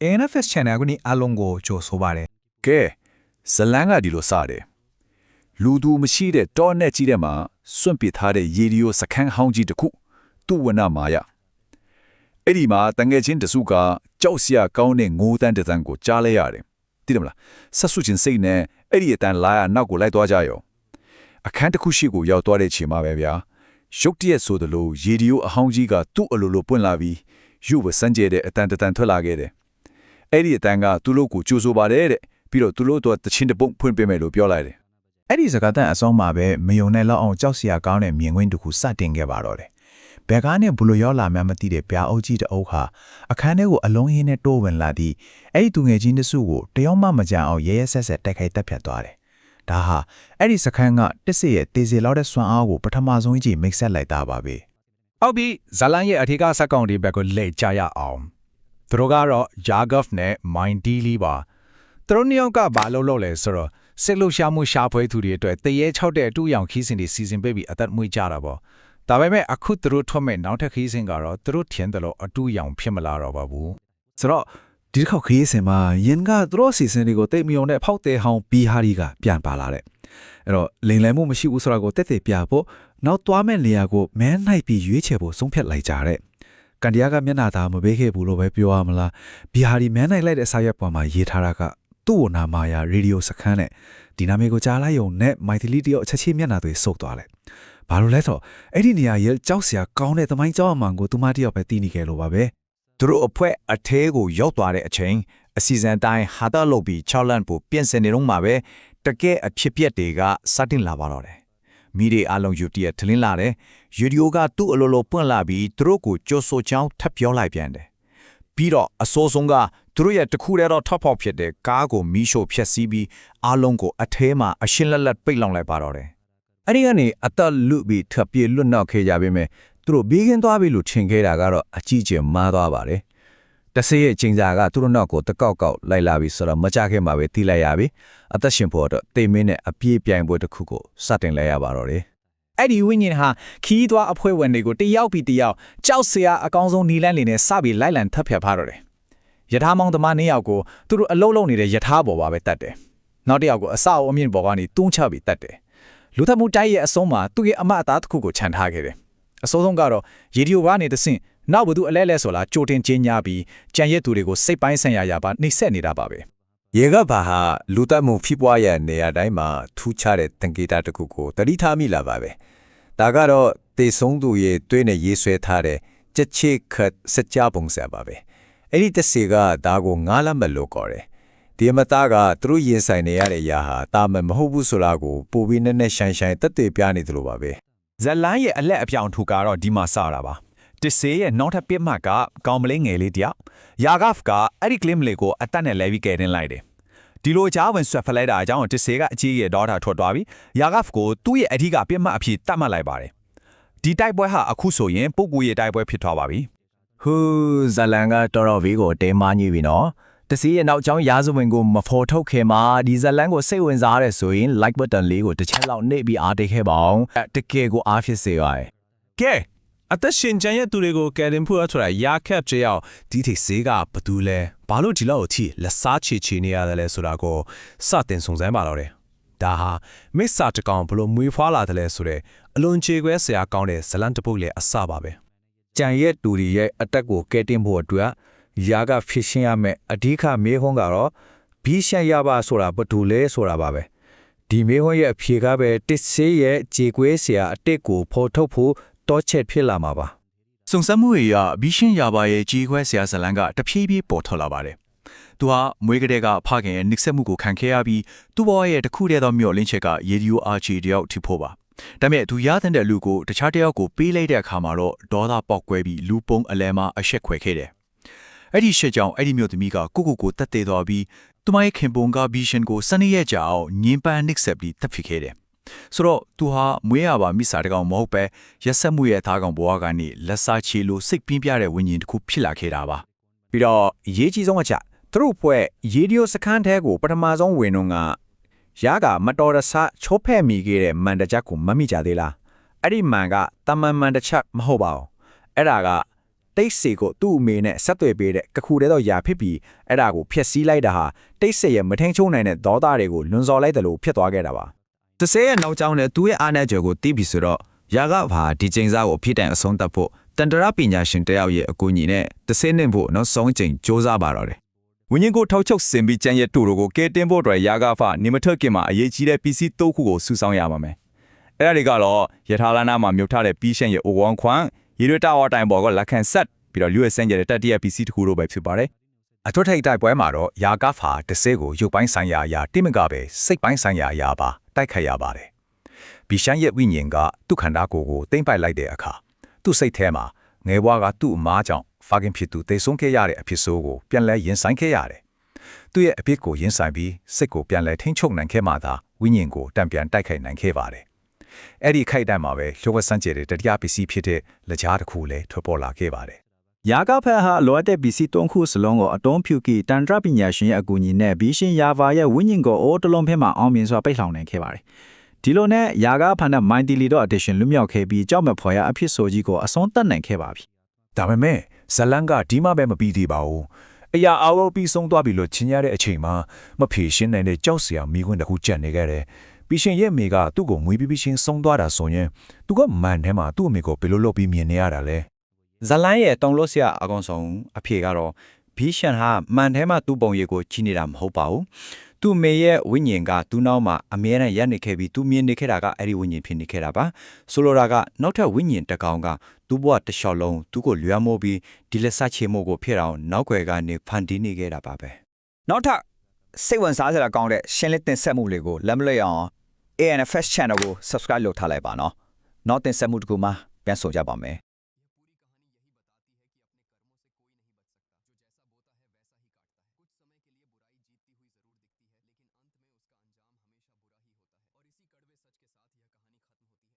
ANFS channel ကိုအလုံးကိုကြိုဆိုပါတယ် ကဲဇလန်းကဒီလိုစတယ်လူသူမရှိတဲ့တောနဲ့ကြီးတဲ့မှာစွန့်ပစ်ထားတဲ့ရေဒီယိုစခန်းဟောင်းကြီးတစ်ခုသူ့ဝနမာယအဲ့ဒီမှာတငယ်ချင်းတစုကကြောက်စရာကောင်းတဲ့ငိုးတန်းတစ်တန်းကိုကြားလဲရတယ်သိတယ်မလားဆက်စုချင်းစိတ်နဲ့အဲ့ဒီအတန်းလာရနောက်ကိုလိုက်သွားကြရောအခန်းတစ်ခုရှိကိုရောက်သွားတဲ့ချိန်မှာပဲဗျာရုတ်တရက်ဆိုသလိုရေဒီယိုအဟောင်းကြီးကသူ့အလိုလိုပွင့်လာပြီးရုပ်ဝစမ်းကျဲတဲ့အတန်းတစ်တန်းထွက်လာခဲ့တယ်အဲ့ဒီအတန်းကသူ့လို့ကိုကြိုးဆိုပါတယ်တဲ့ပြီးတော့သူ့လို့တော့တချင်းတပုံဖွင့်ပေးမယ်လို့ပြောလိုက်တယ် အဲ့ဒီစကားတန်အဆုံးမှာပဲမယုံနဲ့လောက်အောင်ကြောက်စရာကောင်းတဲ့မြင်ကွင်းတစ်ခုစတင်ခဲ့ပါတော့တယ်ဘယ်ကားနဲ့ဘလို့ရောက်လာမှမသိတဲ့ပြာအုပ်ကြီးတအုပ်ဟာအခန်းထဲကိုအလုံးရင်းနဲ့တိုးဝင်လာပြီးအဲ့ဒီသူငယ်ချင်းတစုကိုတယောက်မှမကြအောင်ရဲရဲဆက်ဆက်တိုက်ခိုက်တက်ဖြတ်သွားတယ်ဒါဟာအဲ့ဒီစခန်းကတစ်စစ်ရဲ့တေစီလောက်တဲ့စွမ်းအားကိုပထမဆုံးကြီးမိတ်ဆက်လိုက်တာပါပဲ ဟုတ်ပြီဇလန်ရဲ့အထက်ကစက်ကောင်ဒီဘက်ကိုလှည့်ကြရအောင်သူတို့ကတော့ Yagov နဲ့ Mindili ပါသူတို့နှစ်ယောက်ကဘာလုပ်လဲဆိုတော့စစ်လို့ရှာမှုရှာဖွေသူတွေအတွက်တရေ6တဲ့အတူရောင်ခီးစင်တွေစီစဉ်ပေးပြီးအသက်မွေးကြတာပေါ့ဒါပေမဲ့အခုသူတို့ထွက်မဲ့နောက်ထပ်ခီးစင်ကတော့သူတို့ထင်တယ်လို့အတူရောင်ဖြစ်မလာတော့ပါဘူး ဆိုတော့ဒီတစ်ခေါက်ခရီးစဉ်မှာယင်ကသူတို့စီစဉ်တွေကိုတိတ်မယုံတဲ့ဖောက်တဲ့ဟောင်းဘီဟာရီကပြန်ပါလာတဲ့အဲ့တော့လိန်လည်မှုမရှိဘူးဆိုတာကိုတက်တက်ပြဖို့နောက်သွားမဲ့နေရာကိုမဲနိုင်ပြီးရွေးချယ်ဖို့ဆုံးဖြတ်လိုက်ကြတဲ့ကန်ဒီယာကမျက်နှာသာမပေးခဲ့ဘူးလို့ပဲပြောရမလားဘီဟာရီမဲနိုင်လိုက်တဲ့စာရွက်ပေါ်မှာရေးထားတာကသူ့ဝနာမာယာရေဒီယိုစခန်းနဲ့ဒီနာမည်ကိုကြားလိုက်ုံနဲ့မိုက်သီလီတယောက်အချက်ချင်းမျက်နှာတွေစုပ်သွားတယ်ဘာလို့လဲဆိုအဲ့ဒီနေရာရဲ့ကြောက်စရာကောင်းတဲ့သမိုင်းကြောင်းအမှန်ကိုသူမတယောက်ပဲသိနေခဲ့လို့ပါပဲ သူတို့အဖွဲ့အထဲကိုရောက်သွားတဲ့အချိန်အစီအစဉ်တိုင်းဟာတာလုပ်ပြီး6လန့်ပိုပြင်ဆင်နေတော့မှာပဲတကယ်အဖြစ်ပြက်တွေကစတင်လာပါတော့တယ်မိဒီအလုံးယူတီးထလင်းလာတယ်ရေဒီယိုကသူ့အလိုလိုပွင့်လာပြီးသူတို့ကိုကြိုးဆိုချောင်းထပ်ပြောလိုက်ပြန်တယ်ပြီးတော့အစိုးဆုံးကသူတို့ရဲ့တခုတည်းတော့ထောက်ဖောက်ဖြစ်တဲ့ကားကိုမီးရှို့ဖျက်ဆီးပြီးအလုံးကိုအထဲမှာအရှင်းလက်လက်ပိတ်လောင်လိုက်ပါတော့တယ်အဲ့ဒီကနေအသက်လူပြီးထပ်ပြေလွတ်နောက်ခဲ့ကြပြီမဲ့သူတို့ဘေးကင်းသွားပြီလို့ထင်ခဲ့တာကတော့အကြီးကျယ်မားသွားပါတယ်တဆေးရဲ့ချိန်စာကသူတို့နောက်ကိုတကောက်ကောက်လိုက်လာပြီဆိုတော့မကြခင်မှာပဲတီးလိုက်ရပြီအသက်ရှင်ဖို့တော့တိတ်မင်းနဲ့အပြေးပြိုင်ပွဲတစ်ခုကိုစတင်လိုက်ရပါတော့တယ် အဲ့ဒီဝိညာဉ်ဟာခီးသွားအဖွဲ့ဝင်တွေကိုတယောက်ပြီးတယောက်ကြောက်စရာအကောင်းဆုံးနီလန်းလေးနဲ့စပြီးလိုက်လံထပ်ဖြတ်ဖားတော့တယ်ယထာမောင်သမားနှစ်ယောက်ကိုသူတို့အလုံးလုံးနေတဲ့ယထာပေါ်ပါပဲတတ်တယ်နောက်တစ်ယောက်ကိုအဆောက်အမြင့်ပေါ်ကနေတွန်းချပြီးတတ်တယ်လူသမှုတိုက်ရဲ့အဆုံးမှာသူ့ရဲ့အမအသားတစ်ခုကိုခြံထားခဲ့တယ်အစိုးဆုံးကတော့ရေဒီယိုကနေတဆင့်နောက်ဘသူအလဲလဲဆိုလာကြိုတင်ချင်းညာပြီးကြံရက်သူတွေကိုစိတ်ပိုင်းဆိုင်ရာပါနှိမ့်ဆက်နေတာပါပဲ ရေကဘာဟာလူတက်မှုဖြစ်ပွားရနေရာတိုင်းမှာထူးခြားတဲ့တန်ကေတာတစ်ခုကိုတတိထားမိလာပါပဲဒါကတော့တေဆုံးသူရဲ့တွင်းနဲ့ရေးဆွဲထားတဲ့ချက်ချစ်ခတ်စကြပုံစံပါပဲအဲ့ဒီတစေကဒါကိုငားလမ်းမလို့ခေါ်တယ်ဒီအမသားကသူတို့ရင်ဆိုင်နေရတဲ့ຢာဟာတာမန်မဟုတ်ဘူးဆိုတာကိုပိုပြီးနဲ့နဲ့ရှိုင်းတက်သေးပြနေသလိုပါပဲ ဇလန်းရဲ့အလက်အပြောင်ထူကတော့ဒီမှာစတာပါတစ်စေးရဲ့နောက်ထပ်ပြစ်မှတ်ကကောင်းမလေးငယ်လေးတယောက်ယာဂဖ်ကအဲ့ဒီကလင်းမလေးကိုအတက်နဲ့လဲပြီးကယ်တင်လိုက်တယ်ဒီလိုကြားဝင်ဆွဲဖလိုက်တာအကြောင်းတစ်စေးကအကြီးရဲ့ဒေါတာထွက်သွားပြီးယာဂဖ်ကိုသူ့ရဲ့အထီးကပြစ်မှတ်အဖြစ်တတ်မှတ်လိုက်ပါတယ်ဒီတိုက်ပွဲဟာအခုဆိုရင်ပုဂ္ဂိုလ်ရဲ့တိုက်ပွဲဖြစ်သွားပါပြီ ဟူးဇလန်ကတော်တော်ဘေးကိုတဲမညွေပြီနော်တစီရဲ့နောက်ကျောင်းရာဇဝင်ကိုမဖော်ထုတ်ခင်မှာဒီဇလန်ကိုစိတ်ဝင်စားရဲဆိုရင် like button လေးကိုတစ်ချက်လောက်နှိပ်ပြီးအားပေးခဲ့ပါအောင်တကယ်ကိုအားဖြစ်စေပါရဲ့ ကဲအသက်ရှင်ကျန်ရဲ့သူတွေကိုကယ်တင်ဖို့ဆိုတာရာခက်ကြောက်ဒီထိစေးကဘသူလဲဘာလို့ဒီလောက်အထိလက်စားချေနေရတယ်လဲဆိုတာကိုစတင်စုံစမ်းပါတော့တယ်ဒါဟာမစ္စာတကောင်ဘလို့မွေးဖွားလာတယ်လဲဆိုတဲ့အလွန်ချေခွဲဆရာကောင်းတဲ့ဇလန်တပုတ်လေအစပါပဲ ကြံရဲ့တူတွေရဲ့အတက်ကိုကဲတင်ဖို့အတွက်ယာကဖြစ်ရှင်းရမယ်အဓိကမေးခွန်းကတော့ဘီရှန်ရပါဆိုတာဘာတူလဲဆိုတာပါပဲဒီမေးခွန်းရဲ့အဖြေကပဲတစ်ဆေးရဲ့ခြေကွဲဆရာအတက်ကိုဖော်ထုတ်ဖို့တောချက်ဖြစ်လာမှာပါ စုံစမ်းမှုအရဘီရှင်းယာပါရဲ့ကြီးခွဲဆရာဇလန်းကတဖြည်းဖြည်းပေါ်ထွက်လာပါတယ်သူဟာမွေးကလေးကဖခင်ရဲ့နှိမ့်ဆက်မှုကိုခံခဲ့ရပြီးသူ့ဘဝရဲ့တစ်ခုတည်းသောမျှော်လင့်ချက်ကရေဒီယိုအာချီတယောက်ထိဖို့ပါဒါပေမဲ့သူရတဲ့လူကိုတခြားတယောက်ကိုပေးလိုက်တဲ့အခါမှာတော့ဒေါသပေါက်ကွဲပြီးလူပုံအလဲမှာအရှက်ခွဲခဲ့တယ်အဲ့ဒီရှက်ကြောင့်အဲ့ဒီမျိုးသမီးကကိုတက်သေးသွားပြီးသူမရဲ့ခင်ပွန်ကဘီရှန်ကိုစနေရက်ကြာအောင်ညင်ပန်းနှိမ့်ဆက်ပြီးတပ်ဖြစ်ခဲ့တယ်ဆိုတော့သူဟာမွေးရပါမိစာတကောင်မဟုတ်ပဲရက်ဆက်မှုရဲ့သားကောင်ဘဝကနေလက်စားချေလို့စိတ်ပြင်းပြတဲ့ဝိညာဉ်တစ်ခုဖြစ်လာခဲ့တာပါ ပြီးတော့အရေးကြီးဆုံးအချက်သူတို့ဖွဲ့ရေဒီယိုစခန်းထဲကိုပထမဆုံးဝင်တော့ကရာကမတော်တဆချိုးဖဲ့မိခဲ့တဲ့မန်တချက်ကိုမမိကြသေးလားအဲ့ဒီမန်ကတမန်မန်တချက်မဟုတ်ပါဘူးအဲ့ဒါက တိတ်ဆေကိုသူ့အမေနဲ့ဆက်သွယ်ပေးတဲ့ကခုတဲ့တော့ယာဖြစ်ပြီးအဲ့ဒါကိုဖျက်ဆီးလိုက်တာဟာတိတ်ဆေရဲ့မထင်ချုံနိုင်တဲ့ဒေါသတွေကိုလွန်စော်လိုက်တယ်လို့ဖြစ်သွားခဲ့တာပါတဆေရဲ့နောက်ကျောင်းနဲ့သူ့ရဲ့အားနည်းချက်ကိုသိပြီဆိုတော့ယာကဘာဒီချိန်စားကိုအဖြစ်တိုင်အဆုံးသတ်ဖို့တန်တရာပညာရှင်တယောက်ရဲ့အကူအညီနဲ့တဆေနှင့်ဖို့နောက်ဆုံးချိန်စ조사ပါတော့တယ်ဝင်းရင်ကိုထောက်ချုပ်စင်ပြီးကျန်းရဲ့တူတို့ကိုကဲတင်ဖို့အတွက်ယာကဖနေမထက်ကင်မှာအရေးကြီးတဲ့ PC 3ခုကိုစုဆောင်းရပါမယ်အဲ့ဒါတွေကတော့ရထားလမ်းနာမှာမြုပ်ထားတဲ့ပြီးရှင်းရဲ့အိုဝမ်ခွန်ရေရတာဝတိုင်ဘော်ကလက်ခံဆက်ပြီးတော့ US ဆန်ကျတဲ့တတိယ PC တစ်ခုတို့ပဲဖြစ်ပါတယ်အထွတ်ထိပ်တိုက်ပွဲမှာတော့ယာကဖာတဆေကိုရုပ်ပိုင်းဆိုင်ရာအရာတိမကပဲစိတ်ပိုင်းဆိုင်ရာအရာပါတိုက်ခတ်ရပါတယ်ဘီရှန်ရဲ့ဝိညာဉ်ကသူ့ခန္ဓာကိုယ်ကိုတိမ့်ပိုက်လိုက်တဲ့အခါသူ့စိတ်ထဲမှာငယ်ဘွားကသူ့အမားကြောင့်ဖာကင်ဖြစ်သူတိတ်ဆုံးခဲ့ရတဲ့အဖြစ်ဆိုးကိုပြန်လဲရင်ဆိုင်ခဲ့ရတယ်သူ့ရဲ့အဖြစ်ကိုရင်ဆိုင်ပြီးစိတ်ကိုပြန်လဲထိန်းချုပ်နိုင်ခဲ့မှသာဝိညာဉ်ကိုတံပြန်တိုက်ခိုက်နိုင်ခဲ့ပါတယ်အဲ့ဒီခိုက်တန်းမှာပဲလျှို့ဝှက်စမ်းကြတဲ့တတိယပစ္စည်းဖြစ်တဲ့လက်ကြားတစ်ခုလည်းထွက်ပေါ်လာခဲ့ပါတယ်ယာကဖက်ဟာလိုအပ်တဲ့ပစ္စည်း၃ခုစလုံးကိုအတုံးဖြူကီတန်တရပညာရှင်ရဲ့အကူအညီနဲ့ဘီရှင်ယာဗာရဲ့ဝိညာဉ်ကိုအိုးတလုံးဖက်မှာအောင်မြင်စွာပိတ်လှောင်နိုင်ခဲ့ပါတယ်ဒီလိုနဲ့ယာကဖန်နဲ့မိုင်းတီလီတော့ addition လွမြောက်ခဲ့ပြီးကြောက်မဲ့ဖွယ်ရအဖြစ်ဆိုကြီးကိုအဆုံးသတ်နိုင်ခဲ့ပါပြီဒါပေမဲ့ဇလန်ကဒီမှပဲမပြီးသေးပါဘူးအရာအားလုံးပြီးဆုံးသွားပြီလို့ချင်းရတဲ့အချိန်မှာမဖြေရှင်းနိုင်တဲ့ကြောက်စရာမိခွန်းတစ်ခုကြံ့နေခဲ့တယ်ဘီရှင်ရဲ့မိကသူ့ကိုမွေးပြီးရှင်းဆုံးသွားတာဆိုရင်သူကမန်ထဲမှာသူ့အမေကိုဘယ်လိုလုပ်ပြီးမြင်နေရတာလဲဇလန်ရဲ့တုံလို့ဆရာအကောင်ဆုံးအဖေကတော့ဘီရှင်ဟာမန်ထဲမှာသူ့ပုံရိပ်ကိုကြီးနေတာမဟုတ်ပါဘူးသူ့မေရဲ့ဝိညာဉ်ကသူ့နောက်မှာအမြဲတမ်းရပ်နေခဲ့ပြီးသူမြင်နေခဲ့တာကအဲ့ဒီဝိညာဉ်ဖြစ်နေခဲ့တာပါဆိုလိုတာကနောက်ထပ်ဝိညာဉ်တစ်ကောင်ကသူ့ဘဝတစ်လျှောက်လုံးသူ့ကိုလွှမ်းမိုးပြီးဒီလက်ဆက်ချေမှုကိုဖြစ်အောင်နောက်ွယ်ကနေဖန်တီးနေခဲ့တာပါပဲနောက်ထပ်စိတ်ဝင်စားစရာကောင်းတဲ့ရှင်းလင်းတင်ဆက်မှုလေးကိုလက်မလွတ်အောင် ANFS channel ကို subscribe လုပ်ထားလိုက်ပါနော်နောက်တင်ဆက်မှုတစ်ခုမှပြန်ဆိုကြပါမယ်